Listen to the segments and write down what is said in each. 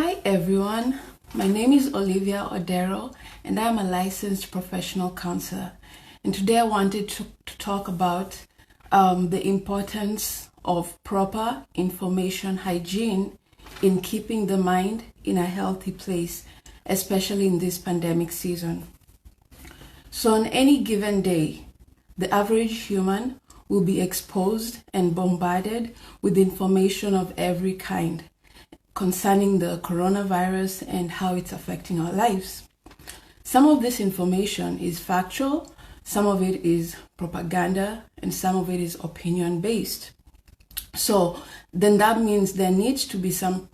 Hi everyone, my name is Olivia Odero and I'm a licensed professional counselor. And today I wanted to talk about the importance of proper information hygiene in keeping the mind in a healthy place, especially in this pandemic season. So on any given day, the average human will be exposed and bombarded with information of every kind concerning the coronavirus and how it's affecting our lives. Some of this information is factual, some of it is propaganda, and some of it is opinion-based. So then that means there needs to be some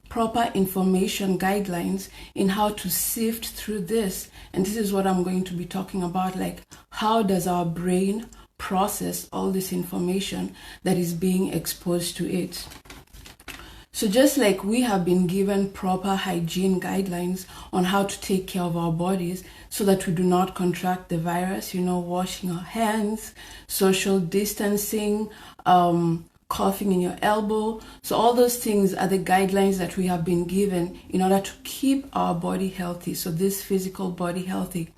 proper information guidelines in how to sift through this. And this is what I'm going to be talking about, like how does our brain process all this information that is being exposed to it. So just like we have been given proper hygiene guidelines on how to take care of our bodies so that we do not contract the virus, washing our hands, social distancing, coughing in your elbow. So all those things are the guidelines that we have been given in order to keep our body healthy. So this physical body healthy.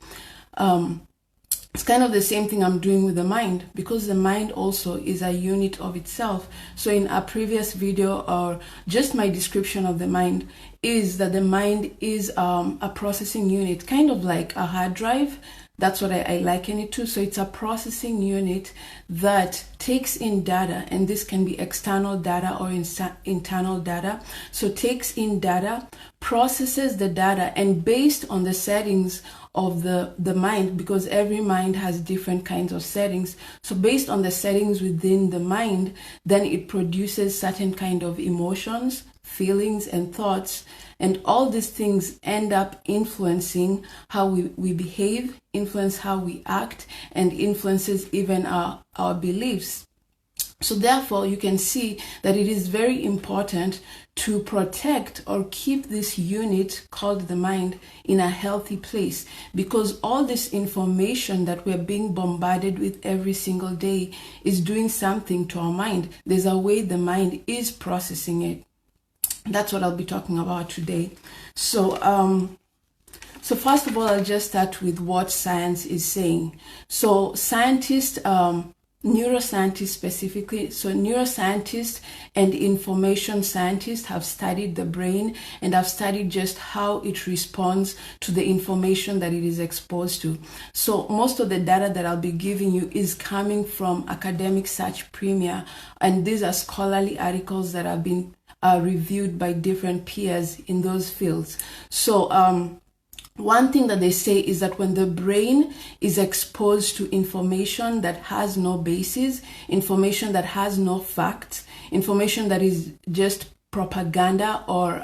It's kind of the same thing I'm doing with the mind, because the mind also is a unit of itself. So in a previous video, or just my description of the mind, is that the mind is a processing unit, kind of like a hard drive. That's what I liken it to. So it's a processing unit that takes in data, and this can be external data or internal data. So takes in data, processes the data, and based on the settings of the mind, because every mind has different kinds of settings. So based on the settings within the mind, then it produces certain kind of emotions, feelings, and thoughts. And all these things end up influencing how we behave, influence how we act, and influences even our beliefs. So therefore, you can see that it is very important to protect or keep this unit called the mind in a healthy place, because all this information that we're being bombarded with every single day is doing something to our mind. There's a way the mind is processing it. That's what I'll be talking about today. So first of all, I'll just start with what science is saying. So scientists, neuroscientists specifically, so neuroscientists and information scientists have studied the brain and have studied just how it responds to the information that it is exposed to. So most of the data that I'll be giving you is coming from Academic Search Premier, and these are scholarly articles that have been reviewed by different peers in those fields. So one thing that they say is that when the brain is exposed to information that has no basis, information that has no facts, information that is just propaganda or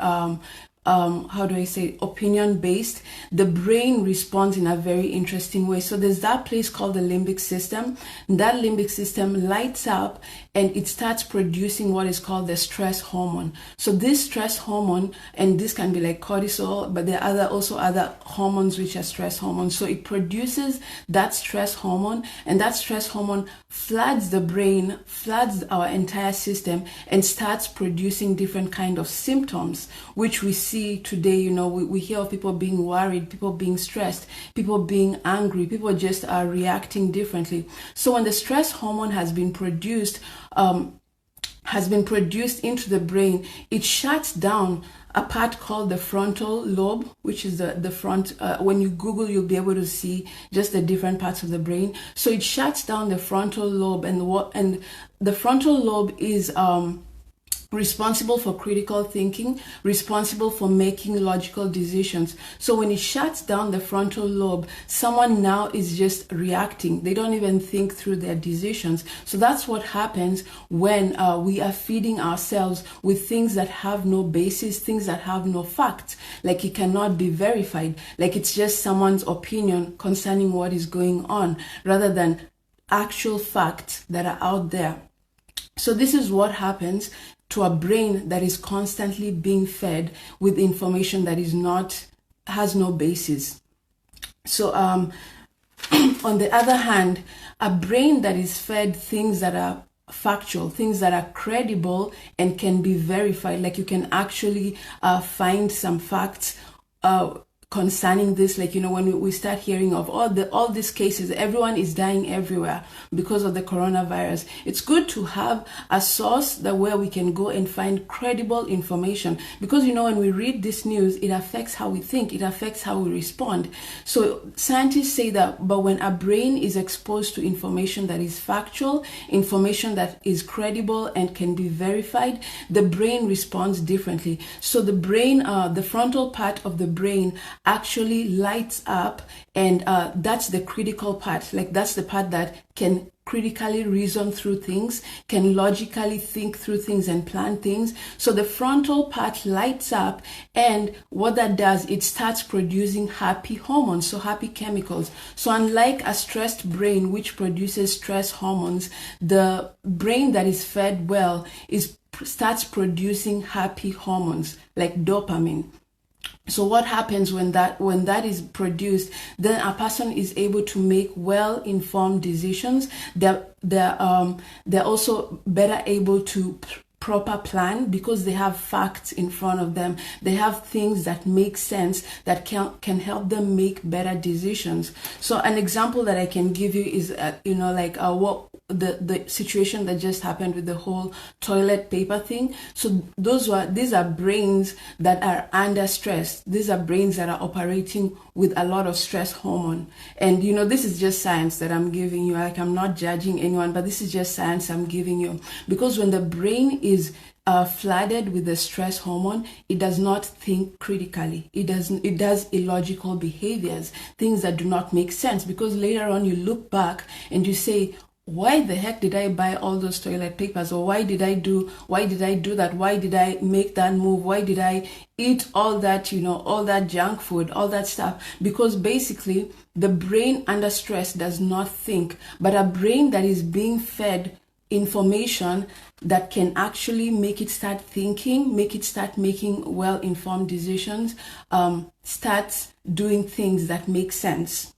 opinion based, the brain responds in a very interesting way. So there's that place called the limbic system. That limbic system lights up and it starts producing what is called the stress hormone. So this stress hormone, and this can be like cortisol, but there are also other hormones which are stress hormones. So it produces that stress hormone, and that stress hormone floods the brain, floods our entire system, and starts producing different kind of symptoms, which we see today. We hear of people being worried, people being stressed, people being angry, people just are reacting differently. So when the stress hormone has been produced into the brain, it shuts down a part called the frontal lobe, which is the front. When you Google, you'll be able to see just the different parts of the brain. So it shuts down the frontal lobe, and the frontal lobe is responsible for critical thinking, responsible for making logical decisions. So when it shuts down the frontal lobe, someone now is just reacting. They don't even think through their decisions. So that's what happens when we are feeding ourselves with things that have no basis, things that have no facts, like it cannot be verified, like it's just someone's opinion concerning what is going on, rather than actual facts that are out there. So this is what happens to a brain that is constantly being fed with information that has no basis. So on the other hand, a brain that is fed things that are factual, things that are credible and can be verified. Like you can actually find some facts concerning this, like, when we start hearing of all these cases, everyone is dying everywhere because of the coronavirus. It's good to have a source that where we can go and find credible information, because when we read this news, it affects how we think, it affects how we respond. So scientists say that, but when a brain is exposed to information that is factual, information that is credible and can be verified, the brain responds differently. So the brain, the frontal part of the brain actually lights up, and that's the critical part. Like that's the part that can critically reason through things, can logically think through things and plan things. So the frontal part lights up, and what that does, it starts producing happy hormones, so happy chemicals. So unlike a stressed brain which produces stress hormones, the brain that is fed well starts producing happy hormones like dopamine. So what happens when that is produced, then a person is able to make well-informed decisions. They're also better able to proper plan, because they have facts in front of them. They have things that make sense, that can help them make better decisions. So an example that I can give you is what the situation that just happened with the whole toilet paper thing. So these are brains that are under stress. These are brains that are operating with a lot of stress hormone. And this is just science that I'm giving you. Like, I'm not judging anyone, but this is just science I'm giving you. Because when the brain is flooded with the stress hormone, it does not think critically. It does illogical behaviors, things that do not make sense. Because later on you look back and you say, why the heck did I buy all those toilet papers? Or why did I do that? Why did I make that move? Why did I eat all that, all that junk food, all that stuff? Because basically the brain under stress does not think, but a brain that is being fed information that can actually make it start thinking, make it start making well-informed decisions, starts doing things that make sense,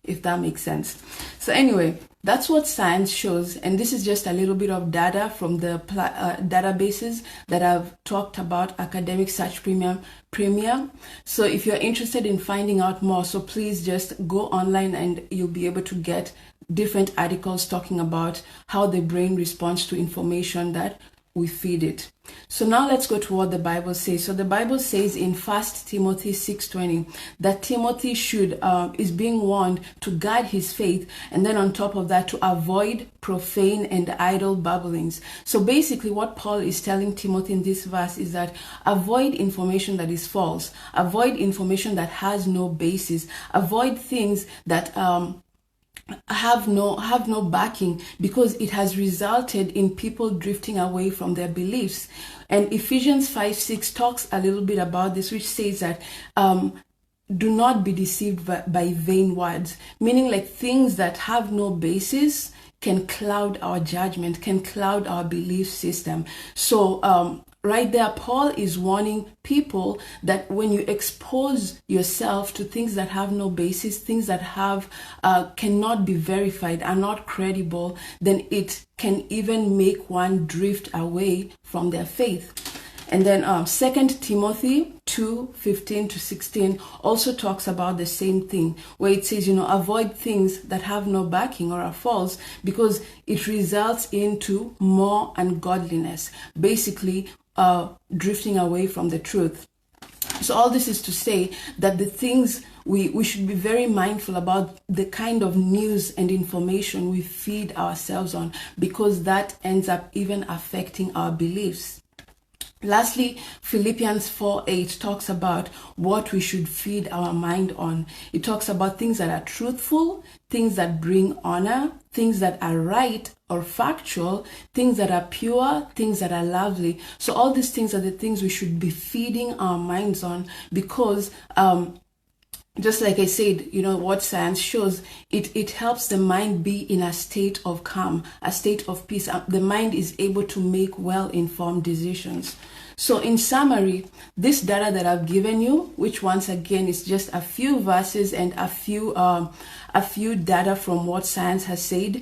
if that makes sense. So anyway, that's what science shows, and this is just a little bit of data from the databases that I've talked about, Academic Search Premier. So if you're interested in finding out more, so please just go online and you'll be able to get different articles talking about how the brain responds to information that we feed it. So now let's go to what the Bible says. So the Bible says in 1 Timothy 6:20 that Timothy is being warned to guard his faith, and then on top of that, to avoid profane and idle babblings. So basically what Paul is telling Timothy in this verse is that avoid information that is false, avoid information that has no basis, avoid things that have no backing, because it has resulted in people drifting away from their beliefs. And Ephesians 5:6 talks a little bit about this, which says that do not be deceived by vain words, meaning like things that have no basis can cloud our judgment, can cloud our belief system. So right there, Paul is warning people that when you expose yourself to things that have no basis, things that cannot be verified, are not credible, then it can even make one drift away from their faith. And then 2 Timothy 2:15-16 also talks about the same thing, where it says, avoid things that have no backing or are false, because it results into more ungodliness. Basically, drifting away from the truth. So all this is to say that the things we should be very mindful about the kind of news and information we feed ourselves on, because that ends up even affecting our beliefs. Lastly, Philippians 4:8 talks about what we should feed our mind on. It talks about things that are truthful, things that bring honor, things that are right or factual, things that are pure, things that are lovely. So all these things are the things we should be feeding our minds on, because just like I said, what science shows, it helps the mind be in a state of calm, a state of peace. The mind is able to make well-informed decisions. So in summary, this data that I've given you, which once again is just a few verses and a few data from what science has said,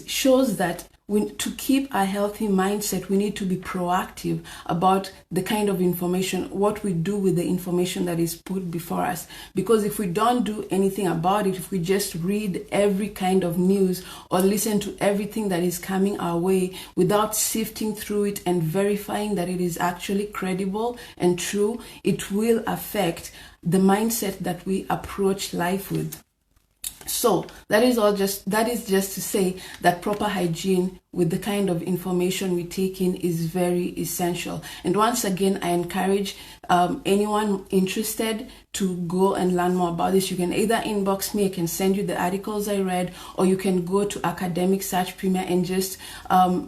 shows that to keep a healthy mindset, we need to be proactive about the kind of information, what we do with the information that is put before us. Because if we don't do anything about it, if we just read every kind of news or listen to everything that is coming our way without sifting through it and verifying that it is actually credible and true, it will affect the mindset that we approach life with. So that is just to say that proper hygiene with the kind of information we take in is very essential. And once again, I encourage anyone interested to go and learn more about this. You can either inbox me, I can send you the articles I read, or you can go to Academic Search Premier and just,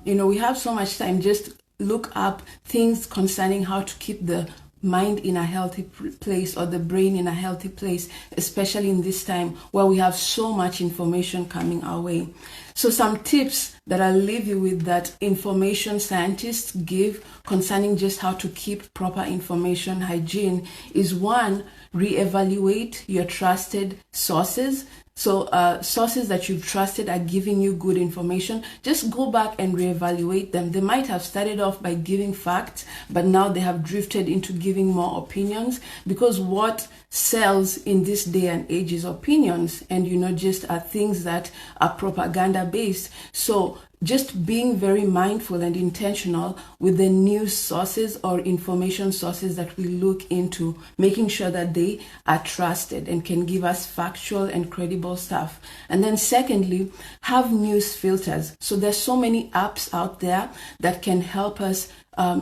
we have so much time, just look up things concerning how to keep the mind in a healthy place or the brain in a healthy place, especially in this time where we have so much information coming our way. So some tips that I'll leave you with that information scientists give concerning just how to keep proper information hygiene is: one, reevaluate your trusted sources. So sources that you've trusted are giving you good information. Just go back and reevaluate them. They might have started off by giving facts, but now they have drifted into giving more opinions, because what sells in this day and age is opinions, and just things that are propaganda based. So just being very mindful and intentional with the news sources or information sources that we look into, making sure that they are trusted and can give us factual and credible stuff. And then secondly, have news filters. So there's so many apps out there that can help us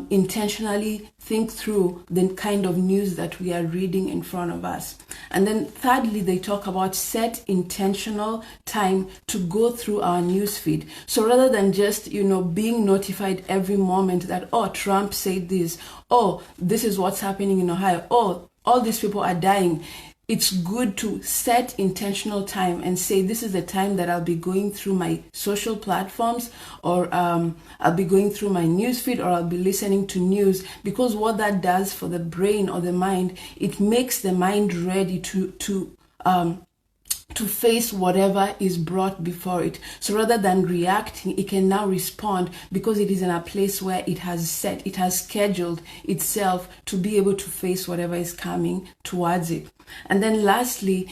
intentionally think through the kind of news that we are reading in front of us. And then thirdly, they talk about set intentional time to go through our news feed. So rather than just, being notified every moment that, oh, Trump said this, oh, this is what's happening in Ohio, oh, all these people are dying. It's good to set intentional time and say, this is the time that I'll be going through my social platforms, or I'll be going through my newsfeed, or I'll be listening to news. Because what that does for the brain or the mind, it makes the mind ready to face whatever is brought before it. So rather than reacting, it can now respond, because it is in a place where it has scheduled itself to be able to face whatever is coming towards it. And then lastly,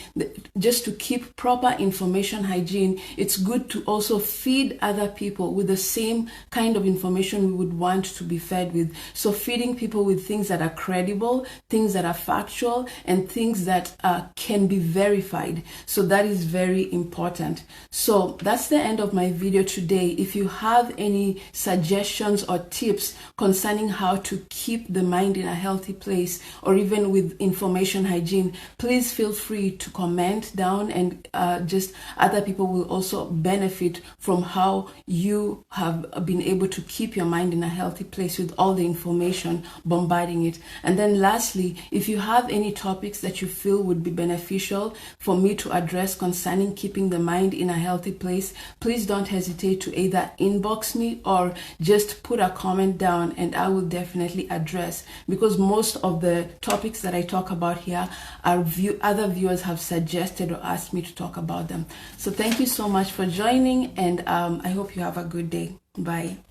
just to keep proper information hygiene, it's good to also feed other people with the same kind of information we would want to be fed with. So feeding people with things that are credible, things that are factual, and things that can be verified. So that is very important. So that's the end of my video today. If you have any suggestions or tips concerning how to keep the mind in a healthy place, or even with information hygiene, please feel free to comment down, and just other people will also benefit from how you have been able to keep your mind in a healthy place with all the information bombarding it. And then lastly, if you have any topics that you feel would be beneficial for me to address concerning keeping the mind in a healthy place, please don't hesitate to either inbox me or just put a comment down, and I will definitely address, because most of the topics that I talk about here are other viewers have suggested or asked me to talk about them. So thank you so much for joining, and I hope you have a good day. Bye.